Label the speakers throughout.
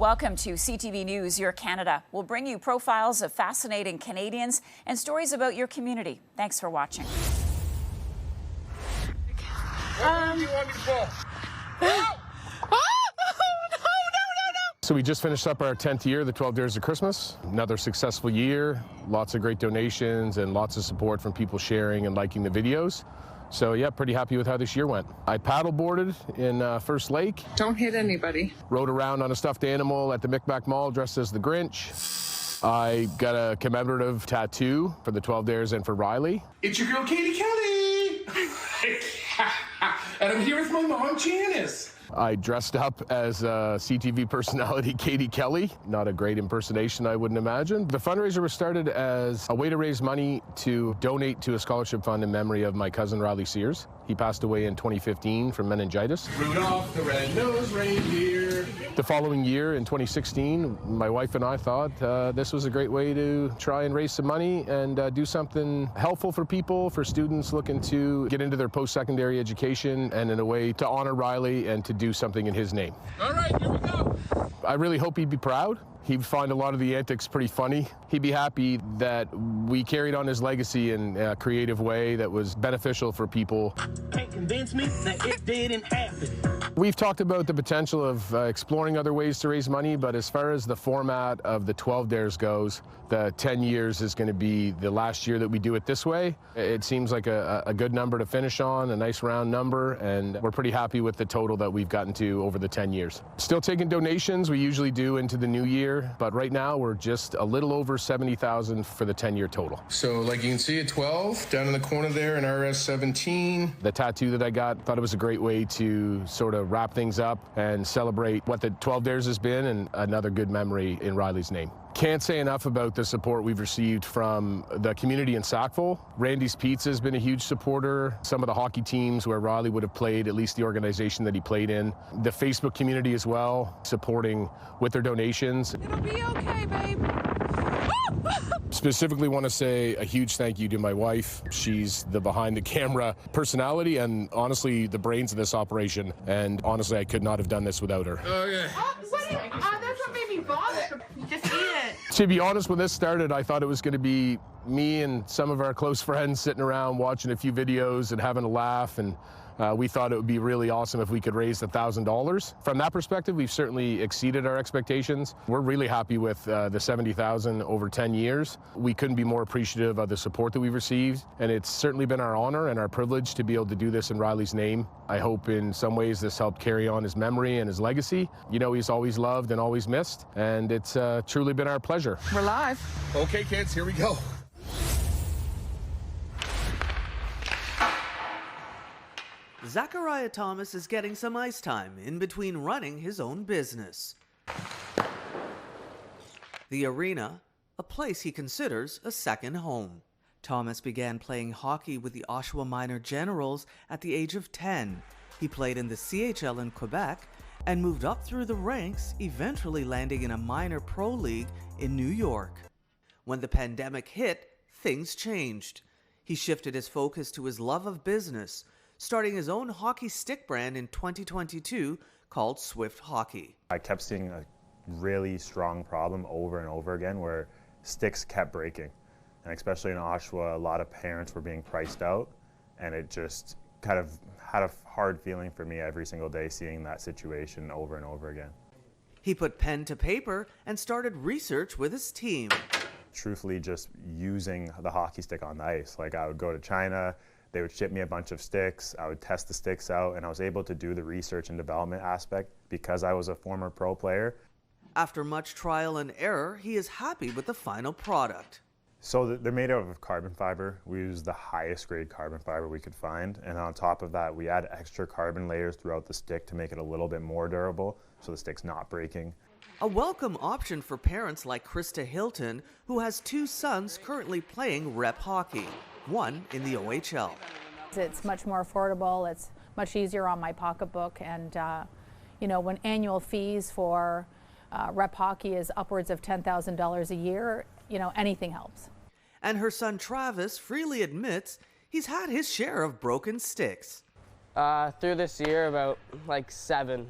Speaker 1: Welcome to CTV News, Your Canada. We'll bring you profiles of fascinating Canadians and stories about your community. Thanks for watching.
Speaker 2: What do you want me to pull?
Speaker 3: So we just finished up our 10th year, the 12 Days of Christmas. Another successful year, lots of great donations and lots of support from people sharing and liking the videos. So yeah, pretty happy with how this year went. I paddleboarded in First Lake.
Speaker 2: Don't hit anybody.
Speaker 3: Rode around on a stuffed animal at the Micmac Mall dressed as the Grinch. I got a commemorative tattoo for the 12 Days and for Riley.
Speaker 4: It's your girl, Katie Kelly. And I'm here with my mom, Janice.
Speaker 3: I dressed up as a CTV personality, Katie Kelly. Not a great impersonation, I wouldn't imagine. The fundraiser was started as a way to raise money to donate to a scholarship fund in memory of my cousin, Riley Sears. He passed away in 2015 from meningitis.
Speaker 4: Rudolph the red-nosed reindeer.
Speaker 3: The following year, in 2016, my wife and I thought this was a great way to try and raise some money and do something helpful for people, for students looking to get into their post-secondary education, and in a way to honor Riley and to do something in his name.
Speaker 4: All right, here we go.
Speaker 3: I really hope he'd be proud. He'd find a lot of the antics pretty funny. He'd be happy that we carried on his legacy in a creative way that was beneficial for people.
Speaker 5: Can't convince me that it didn't happen.
Speaker 3: We've talked about the potential of exploring other ways to raise money, but as far as the format of the 12 Dares goes, the 10 years is going to be the last year that we do it this way. It seems like a good number to finish on, a nice round number, and we're pretty happy with the total that we've gotten to over the 10 years. Still taking donations, we usually do into the new year, but right now we're just a little over 70,000 for the 10-year total.
Speaker 4: So like you can see at 12, down in the corner there in RS 17.
Speaker 3: The tattoo that I got, thought it was a great way to sort of wrap things up and celebrate what the 12 Dares has been and another good memory in Riley's name. Can't say enough about the support we've received from the community in Sackville. Randy's Pizza has been a huge supporter. Some of the hockey teams where Riley would have played, at least the organization that he played in. The Facebook community as well, supporting with their donations.
Speaker 2: It'll be okay, babe.
Speaker 3: Specifically want to say a huge thank you to my wife. She's the behind the camera personality and honestly the brains of this operation. And honestly, I could not have done this without her.
Speaker 4: Okay.
Speaker 2: That's what made me vomit. Just eat it.
Speaker 3: To be honest, when this started, I thought it was going to be me and some of our close friends sitting around watching a few videos and having a laugh, and we thought it would be really awesome if we could raise $1,000. From that perspective, we've certainly exceeded our expectations. We're really happy with the 70,000 over 10 years. We couldn't be more appreciative of the support that we've received, and it's certainly been our honor and our privilege to be able to do this in Riley's name. I hope in some ways this helped carry on his memory and his legacy. You know, he's always loved and always missed, and it's truly been our pleasure.
Speaker 2: We're live.
Speaker 4: Okay, kids, here we go.
Speaker 6: Zechariah Thomas is getting some ice time in between running his own business. The arena, a place he considers a second home. Thomas began playing hockey with the Oshawa Minor Generals at the age of 10. He played in the CHL in Quebec and moved up through the ranks, eventually landing in a minor pro league in New York. When the pandemic hit, things changed. He shifted his focus to his love of business, starting his own hockey stick brand in 2022 called Swift Hockey.
Speaker 7: I kept seeing a really strong problem over and over again where sticks kept breaking. And especially in Oshawa, a lot of parents were being priced out, and it just kind of had a hard feeling for me every single day seeing that situation over and over again.
Speaker 6: He put pen to paper and started research with his team.
Speaker 7: Truthfully, just using the hockey stick on the ice. Like, I would go to China, they would ship me a bunch of sticks, I would test the sticks out, and I was able to do the research and development aspect because I was a former pro player.
Speaker 6: After much trial and error, he is happy with the final product.
Speaker 7: So they're made out of carbon fiber. We use the highest grade carbon fiber we could find, and on top of that, we add extra carbon layers throughout the stick to make it a little bit more durable, so the stick's not breaking.
Speaker 6: A welcome option for parents like Krista Hilton, who has 2 sons currently playing rep hockey, one in the OHL.
Speaker 8: It's much more affordable, it's much easier on my pocketbook, and you know, when annual fees for rep hockey is upwards of $10,000 a year, you know, anything helps.
Speaker 6: And her son Travis freely admits he's had his share of broken sticks.
Speaker 9: Through this year, about like seven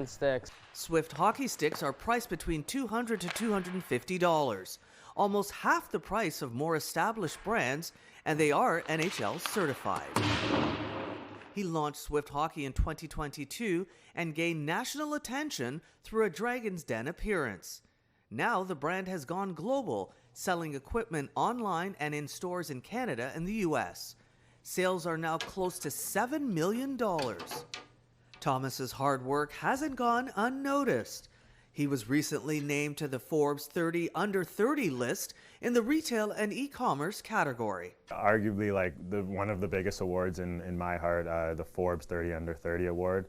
Speaker 9: sticks.
Speaker 6: Swift hockey sticks are priced between $200 to $250, almost half the price of more established brands, and they are NHL certified. He launched Swift Hockey in 2022 and gained national attention through a Dragon's Den appearance. Now the brand has gone global, selling equipment online and in stores in Canada and the US. Sales are now close to $7 million. Thomas's hard work hasn't gone unnoticed. He was recently named to the Forbes 30 Under 30 list in the retail and e-commerce category.
Speaker 7: Arguably, like one of the biggest awards in my heart, the Forbes 30 Under 30 award.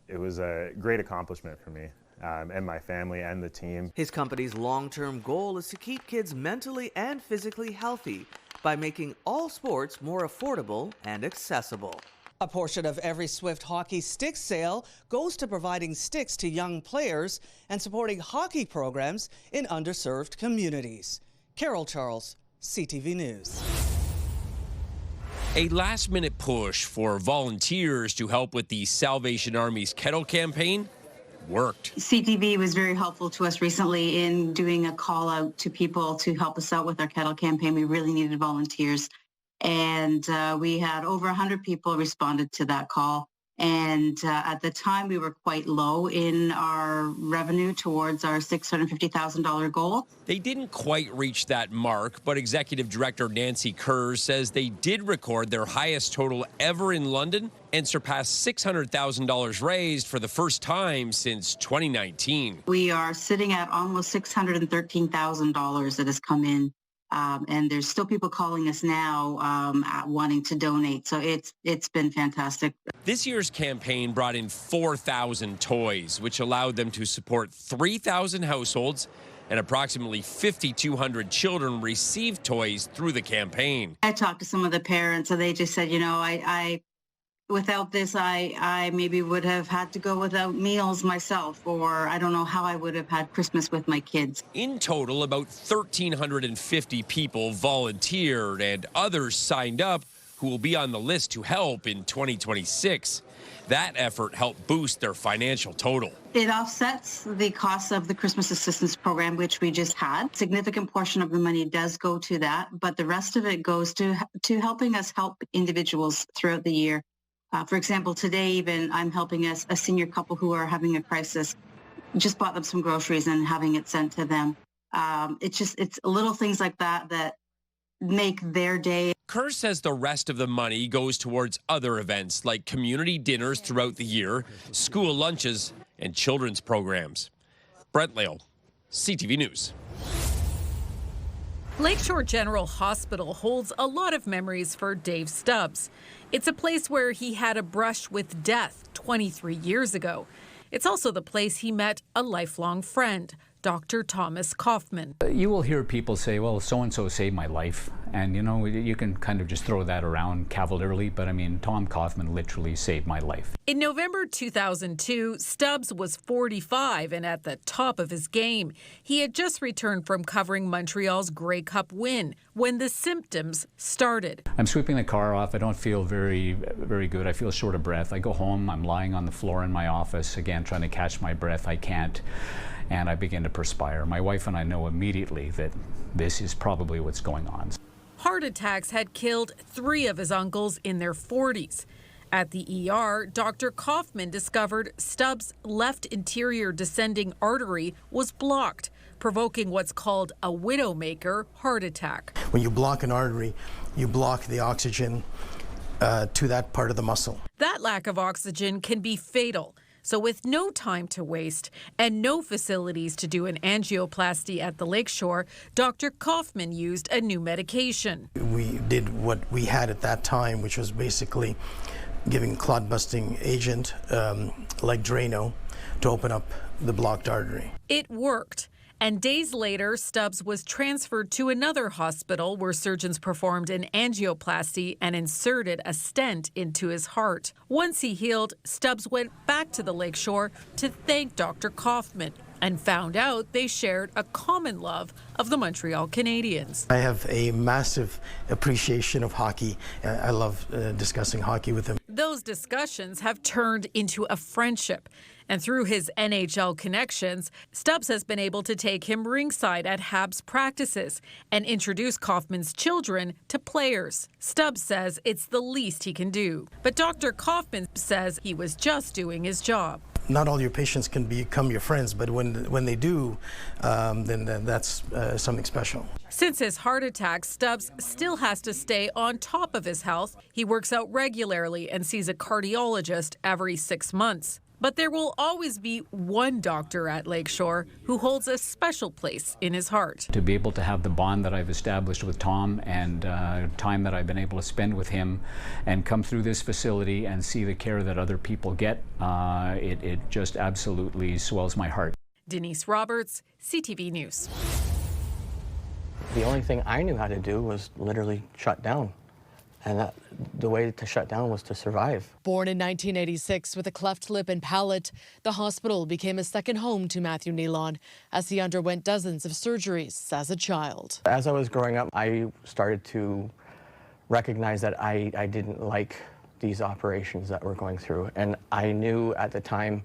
Speaker 7: It was a great accomplishment for me and my family and the team.
Speaker 6: His company's long-term goal is to keep kids mentally and physically healthy by making all sports more affordable and accessible. A portion of every Swift Hockey stick sale goes to providing sticks to young players and supporting hockey programs in underserved communities. Carol Charles, CTV News.
Speaker 10: A last-minute push for volunteers to help with the Salvation Army's kettle campaign worked.
Speaker 11: CTV was very helpful to us recently in doing a call out to people to help us out with our kettle campaign. We really needed volunteers. And we had over 100 people responded to that call. And at the time, we were quite low in our revenue towards our $650,000 goal.
Speaker 10: They didn't quite reach that mark, but Executive Director Nancy Kerr says they did record their highest total ever in London and surpassed $600,000 raised for the first time since 2019.
Speaker 11: We are sitting at almost $613,000 that has come in. And there's still people calling us now wanting to donate. So it's been fantastic.
Speaker 10: This year's campaign brought in 4,000 toys, which allowed them to support 3,000 households, and approximately 5,200 children received toys through the campaign.
Speaker 11: I talked to some of the parents, and they just said, you know, I without this, I maybe would have had to go without meals myself, or I don't know how I would have had Christmas with my kids.
Speaker 10: In total, about 1,350 people volunteered and others signed up who will be on the list to help in 2026. That effort helped boost their financial total.
Speaker 11: It offsets the costs of the Christmas assistance program, which we just had. A significant portion of the money does go to that, but the rest of it goes to helping us help individuals throughout the year. For example, today even I'm helping a senior couple who are having a crisis. Just bought them some groceries and having it sent to them. It's little things like that that make their day.
Speaker 10: Kerr says the rest of the money goes towards other events like community dinners throughout the year, school lunches, and children's programs. Brent Lale, CTV News.
Speaker 12: Lakeshore General Hospital holds a lot of memories for Dave Stubbs. It's a place where he had a brush with death 23 years ago. It's also the place he met a lifelong friend, Dr. Thomas Kaufman.
Speaker 13: You will hear people say, well, so-and-so saved my life. And, you know, you can kind of just throw that around cavalierly. But, I mean, Tom Kaufman literally saved my life.
Speaker 12: In November 2002, Stubbs was 45 and at the top of his game. He had just returned from covering Montreal's Grey Cup win when the symptoms started.
Speaker 13: I'm sweeping the car off. I don't feel very good. I feel short of breath. I go home. I'm lying on the floor in my office, again, trying to catch my breath. I can't. And I begin to perspire. My wife and I know immediately that this is probably what's going on.
Speaker 12: Heart attacks had killed 3 of his uncles in their 40s. At the ER, Dr. Kaufman discovered Stubbs' left interior descending artery was blocked, provoking what's called a widowmaker heart attack.
Speaker 14: When you block an artery, you block the oxygen to that part of the muscle.
Speaker 12: That lack of oxygen can be fatal. So with no time to waste and no facilities to do an angioplasty at the Lakeshore, Dr. Kaufman used a new medication.
Speaker 14: We did what we had at that time, which was basically giving clot-busting agent like Drano to open up the blocked artery.
Speaker 12: It worked. And days later, Stubbs was transferred to another hospital where surgeons performed an angioplasty and inserted a stent into his heart. Once he healed, Stubbs went back to the Lakeshore to thank Dr. Kaufman and found out they shared a common love of the Montreal Canadiens.
Speaker 14: I have a massive appreciation of hockey. I love discussing hockey with him.
Speaker 12: Those discussions have turned into a friendship. And through his NHL connections, Stubbs has been able to take him ringside at Habs practices and introduce Kaufman's children to players. Stubbs says it's the least he can do. But Dr. Kaufman says he was just doing his job.
Speaker 14: Not all your patients can become your friends, but when they do, then that's something special.
Speaker 12: Since his heart attack, Stubbs still has to stay on top of his health. He works out regularly and sees a cardiologist every 6 months. But there will always be one doctor at Lakeshore who holds a special place in his heart.
Speaker 13: To be able to have the bond that I've established with Tom and time that I've been able to spend with him and come through this facility and see the care that other people get, it just absolutely swells my heart.
Speaker 12: Denise Roberts, CTV News.
Speaker 15: The only thing I knew how to do was literally shut down. And the way to shut down was to survive.
Speaker 16: Born in 1986 with a cleft lip and palate, the hospital became a second home to Matthew Nealon as he underwent dozens of surgeries as a child.
Speaker 15: As I was growing up, I started to recognize that I didn't like these operations that we're going through. And I knew at the time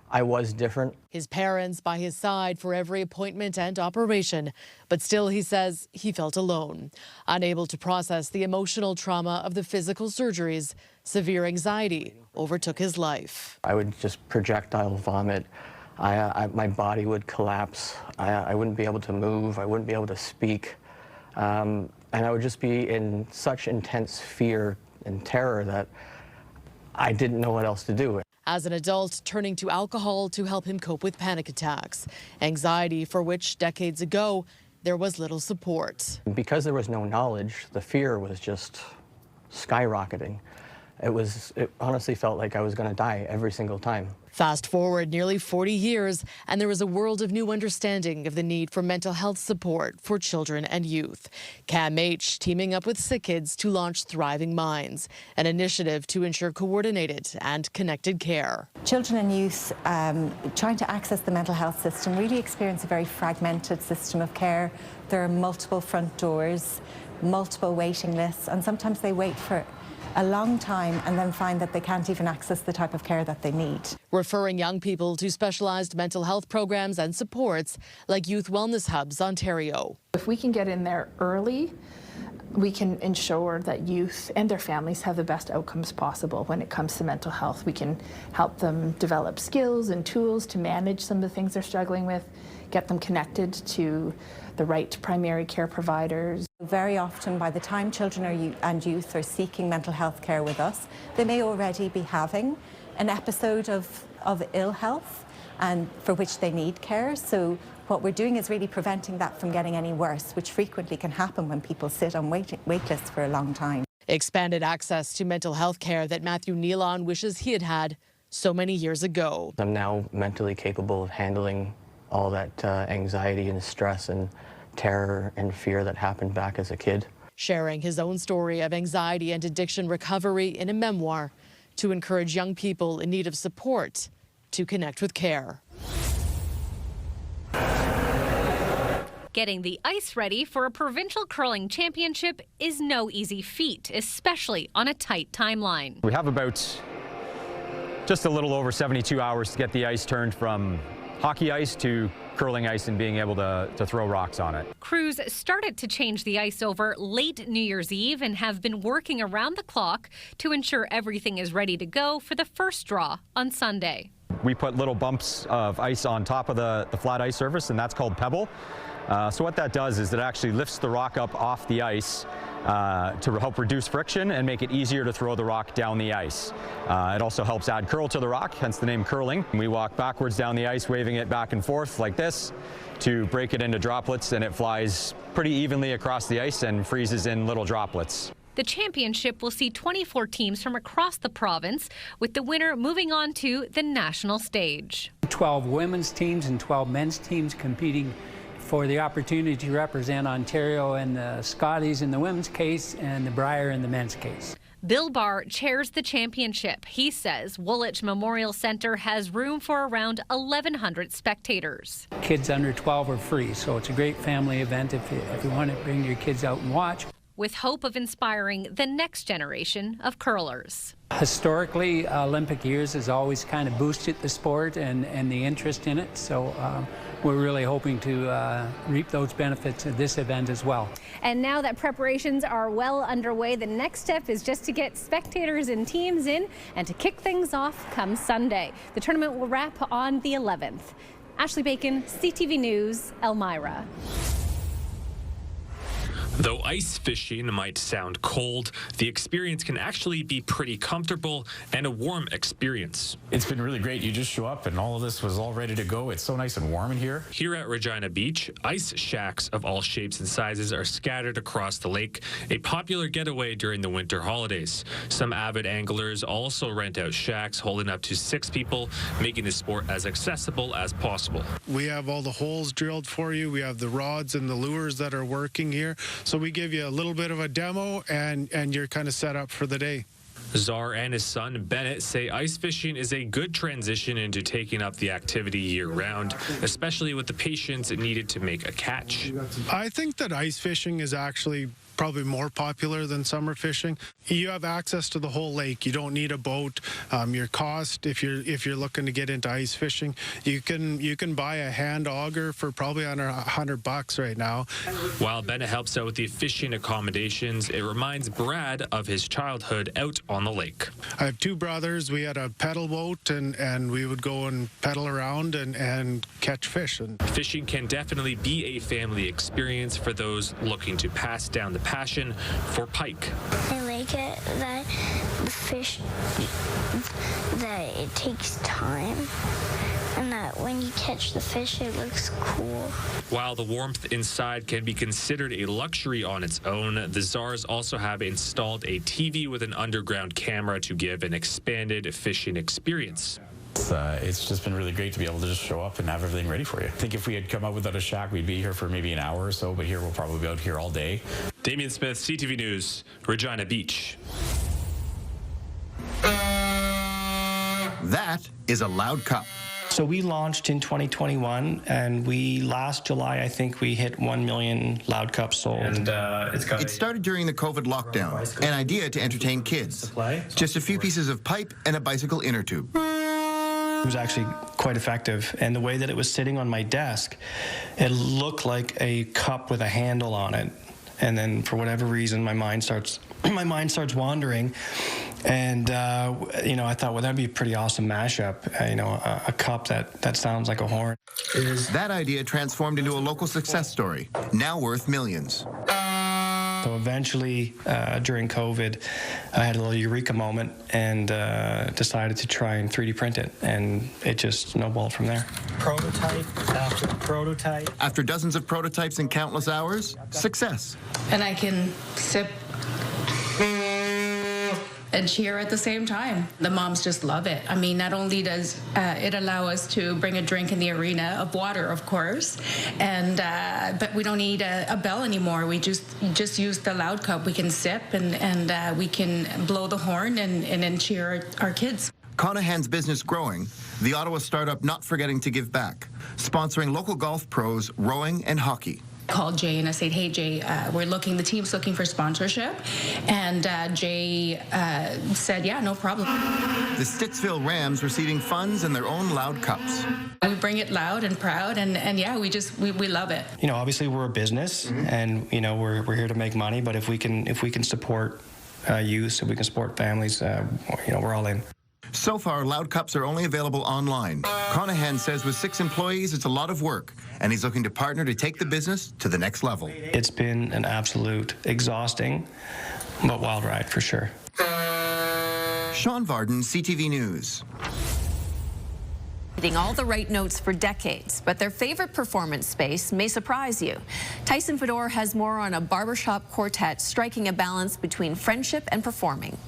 Speaker 15: I was different.
Speaker 16: His parents by his side for every appointment and operation, but still he says he felt alone. Unable to process the emotional trauma of the physical surgeries, severe anxiety overtook his life.
Speaker 15: I would just projectile vomit. My body would collapse. I wouldn't be able to move. I wouldn't be able to speak. And I would just be in such intense fear and terror that I didn't know what else to do.
Speaker 16: As an adult, turning to alcohol to help him cope with panic attacks, anxiety for which decades ago there was little support.
Speaker 15: Because there was no knowledge, the fear was just skyrocketing. It honestly felt like I was going to die every single time.
Speaker 16: Fast forward nearly 40 years, and there is a world of new understanding of the need for mental health support for children and youth. CAMH teaming up with Sick Kids to launch Thriving Minds, an initiative to ensure coordinated and connected care.
Speaker 17: Children and youth trying to access the mental health system really experience a very fragmented system of care. There are multiple front doors, multiple waiting lists, and sometimes they wait for a long time and then find that they can't even access the type of care that they need.
Speaker 16: Referring young people to specialized mental health programs and supports like Youth Wellness Hubs Ontario.
Speaker 18: If we can get in there early, we can ensure that youth and their families have the best outcomes possible when it comes to mental health. We can help them develop skills and tools to manage some of the things they're struggling with, get them connected to the right primary care providers.
Speaker 17: Very often, by the time children and youth are seeking mental health care with us, they may already be having an episode of ill health and for which they need care. So what we're doing is really preventing that from getting any worse, which frequently can happen when people sit on wait lists for a long time.
Speaker 16: Expanded access to mental health care that Matthew Nealon wishes he had had so many years ago.
Speaker 15: I'm now mentally capable of handling all that anxiety and stress and terror and fear that happened back as a kid.
Speaker 16: Sharing his own story of anxiety and addiction recovery in a memoir to encourage young people in need of support to connect with care.
Speaker 19: Getting the ice ready for a provincial curling championship is no easy feat, especially on a tight timeline.
Speaker 20: We have about just a little over 72 hours to get the ice turned from hockey ice to curling ice and being able to throw rocks on it.
Speaker 19: Crews started to change the ice over late New Year's Eve and have been working around the clock to ensure everything is ready to go for the first draw on Sunday.
Speaker 20: We put little bumps of ice on top of the flat ice surface, and that's called pebble. So what that does is it actually lifts the rock up off the ice to help reduce friction and make it easier to throw the rock down the ice. It also helps add curl to the rock, hence the name curling. We walk backwards down the ice, waving it back and forth like this to break it into droplets, and it flies pretty evenly across the ice and freezes in little droplets.
Speaker 19: The championship will see 24 teams from across the province, with the winner moving on to the national stage.
Speaker 21: 12 women's teams and 12 men's teams competing for the opportunity to represent Ontario in the Scotties in the women's case and the Brier in the men's case.
Speaker 19: Bill Barr chairs the championship. He says Woolwich Memorial Centre has room for around 1,100 spectators.
Speaker 21: Kids under 12 are free, so it's a great family event if you want to bring your kids out and watch.
Speaker 19: with hope of inspiring the next generation of curlers.
Speaker 21: Historically, Olympic years has always kind of boosted the sport and the interest in it, so we're really hoping to reap those benefits at this event as well.
Speaker 1: And now that preparations are well underway, the next step is just to get spectators and teams in and to kick things off come Sunday. The tournament will wrap on the 11th. Ashley Bacon, CTV News, Elmira.
Speaker 22: Though ice fishing might sound cold, the experience can actually be pretty comfortable and a warm experience.
Speaker 23: It's been really great. You just show up and all of this was all ready to go. It's so nice and warm in here.
Speaker 22: Here at Regina Beach, ice shacks of all shapes and sizes are scattered across the lake, a popular getaway during the winter holidays. Some avid anglers also rent out shacks holding up to 6 people, making the sport as accessible as possible.
Speaker 24: We have all the holes drilled for you. We have the rods and the lures that are working here. So we give you a little bit of a demo and you're kind of set up for the day.
Speaker 22: Czar and his son Bennett say ice fishing is a good transition into taking up the activity year-round, especially with the patience needed to make a catch.
Speaker 24: I think that ice fishing is actually probably more popular than summer fishing. You have access to the whole lake. You don't need a boat. Your cost, if you're looking to get into ice fishing, you can buy a hand auger for probably under $100 right now.
Speaker 22: While Bennett helps out with the fishing accommodations, it reminds Brad of his childhood out on the lake.
Speaker 24: I have 2 brothers. We had a pedal boat and we would go and pedal around and catch fish.
Speaker 22: Fishing can definitely be a family experience for those looking to pass down the passion for pike.
Speaker 25: I like it that the fish, that it takes time, and that when you catch the fish, it looks cool.
Speaker 22: While the warmth inside can be considered a luxury on its own, the Czars also have installed a TV with an underground camera to give an expanded fishing experience.
Speaker 23: It's just been really great to be able to just show up and have everything ready for you. I think if we had come out without a shack, we'd be here for maybe an hour or so, but here we'll probably be out here all day.
Speaker 22: Damian Smith, CTV News, Regina Beach.
Speaker 26: That is a Loud Cup.
Speaker 27: So we launched in 2021, and last July, I think we hit 1 million Loud Cups sold. And
Speaker 26: it started during the COVID lockdown, an idea to entertain kids. Just a few pieces of pipe and a bicycle inner tube.
Speaker 27: It was actually quite effective, and the way that it was sitting on my desk, it looked like a cup with a handle on it. And then, for whatever reason, my mind starts wandering, and I thought, well, that'd be a pretty awesome mashup. A cup that sounds like a horn.
Speaker 26: That idea transformed into a local success story, now worth millions.
Speaker 27: So eventually, during COVID, I had a little eureka moment and decided to try and 3D print it, and it just snowballed from there. Prototype after prototype.
Speaker 26: After dozens of prototypes and countless hours, success.
Speaker 28: And I can sip and cheer at the same time. The moms just love it. I mean, not only does it allow us to bring a drink in the arena of water, of course, and but we don't need a bell anymore. We just use the Loud Cup. We can sip and we can blow the horn and cheer our kids.
Speaker 26: Conahan's business growing, the Ottawa startup not forgetting to give back, sponsoring local golf pros, rowing and hockey.
Speaker 28: Called Jay and I said, hey Jay, the team's looking for sponsorship, and Jay said, yeah, no problem.
Speaker 26: The Stittsville Rams receiving funds and their own Loud Cups.
Speaker 28: We bring it loud and proud, and yeah, we love it.
Speaker 27: Obviously we're a business, and we're here to make money, but if we can support youth, if we can support families, we're all in.
Speaker 26: So far, Loud Cups are only available online. Conahan says with 6 employees, it's a lot of work, and he's looking to partner to take the business to the next level.
Speaker 27: It's been an absolute exhausting, but wild ride for sure.
Speaker 26: Sean Varden, CTV News.
Speaker 29: Hitting all the right notes for decades, but their favorite performance space may surprise you. Tyson Fedor has more on a barbershop quartet striking a balance between friendship and performing.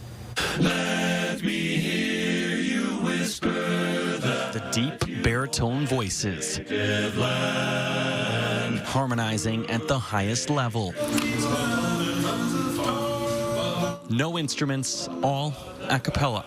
Speaker 30: Let me hear you whisper the deep baritone voices, harmonizing at the highest level. No instruments, all a cappella.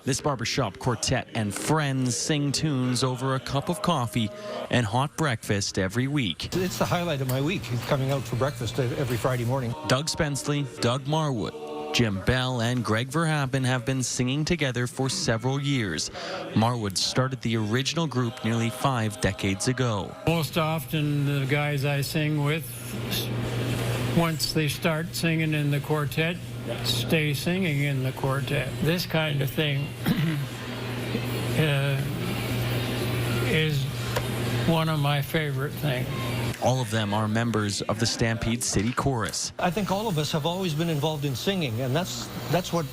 Speaker 30: This barbershop quartet and friends sing tunes over a cup of coffee and hot breakfast every week.
Speaker 2: It's the highlight of my week, coming out for breakfast every Friday morning.
Speaker 30: Doug Spensley, Doug Marwood, Jim Bell and Greg Verhappen have been singing together for several years. Marwood started the original group nearly 5 decades ago.
Speaker 21: Most often the guys I sing with, once they start singing in the quartet, stay singing in the quartet. This kind of thing is one of my favorite things.
Speaker 30: All of them are members of the Stampede City Chorus.
Speaker 2: I think all of us have always been involved in singing, and that's what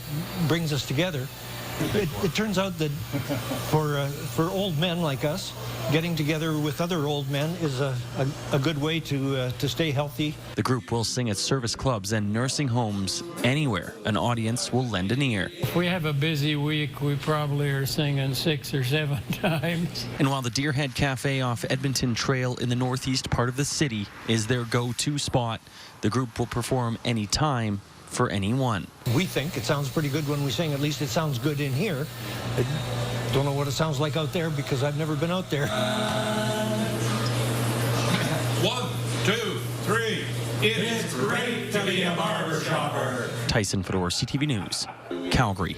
Speaker 2: brings us together. It turns out that for old men like us, getting together with other old men is a good way to stay healthy.
Speaker 30: The group will sing at service clubs and nursing homes anywhere an audience will lend an ear.
Speaker 21: If we have a busy week, we probably are singing 6 or 7 times.
Speaker 30: And while the Deerhead Cafe off Edmonton Trail in the northeast part of the city is their go-to spot, the group will perform anytime for anyone.
Speaker 2: We think it sounds pretty good when we sing. At least it sounds good in here. I don't know what it sounds like out there because I've never been out there.
Speaker 3: 1, 2, 3. It's great to be a barbershopper.
Speaker 30: Tyson Fedor, CTV News, Calgary.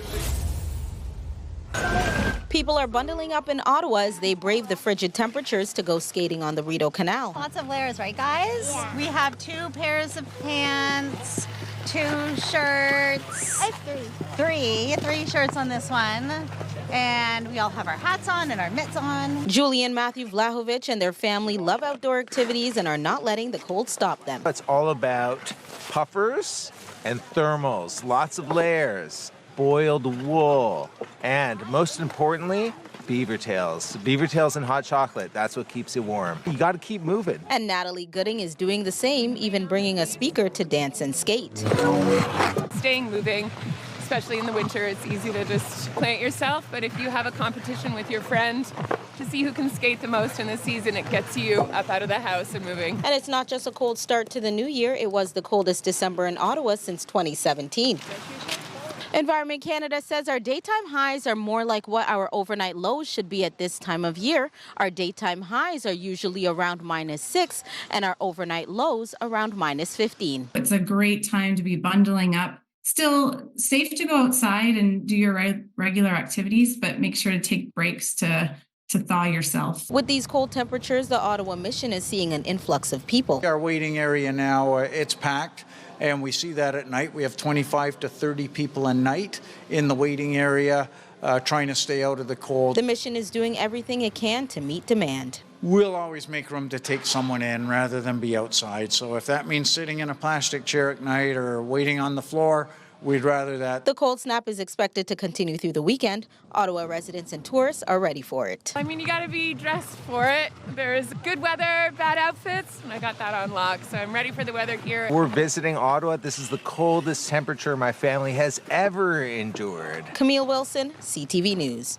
Speaker 4: People are bundling up in Ottawa as they brave the frigid temperatures to go skating on the Rideau Canal.
Speaker 5: Lots of layers, right, guys?
Speaker 4: Yeah.
Speaker 5: We have 2 pairs of pants, 2 shirts.
Speaker 4: I have
Speaker 5: 3 shirts on this one. And we all have our hats on and our mitts on.
Speaker 4: Julie and Matthew Vlahovic and their family love outdoor activities and are not letting the cold stop them.
Speaker 6: It's all about puffers and thermals, lots of layers, boiled wool, and most importantly, beaver tails. Beaver tails and hot chocolate, that's what keeps you warm. You got to keep moving.
Speaker 4: And Natalie Gooding is doing the same, even bringing a speaker to dance and skate.
Speaker 7: Staying moving, especially in the winter, it's easy to just play it yourself, but if you have a competition with your friend to see who can skate the most in the season, it gets you up out of the house and moving.
Speaker 4: And it's not just a cold start to the new year, it was the coldest December in Ottawa since 2017. Environment Canada says our daytime highs are more like what our overnight lows should be at this time of year. Our daytime highs are usually around -6 and our overnight lows around -15.
Speaker 8: It's a great time to be bundling up. Still safe to go outside and do your regular activities, but make sure to take breaks to thaw yourself.
Speaker 4: With these cold temperatures, the Ottawa Mission is seeing an influx of people.
Speaker 9: Our waiting area now, it's packed. And we see that at night. We have 25 to 30 people a night in the waiting area trying to stay out of the cold.
Speaker 4: The mission is doing everything it can to meet demand.
Speaker 9: We'll always make room to take someone in rather than be outside. So if that means sitting in a plastic chair at night or waiting on the floor, we'd rather that.
Speaker 4: The cold snap is expected to continue through the weekend. Ottawa residents and tourists are ready for it.
Speaker 7: I mean, you got to be dressed for it. There's good weather, bad outfits, and I got that on lock, so I'm ready for the weather here.
Speaker 6: We're visiting Ottawa. This is the coldest temperature my family has ever endured.
Speaker 4: Camille Wilson, CTV News.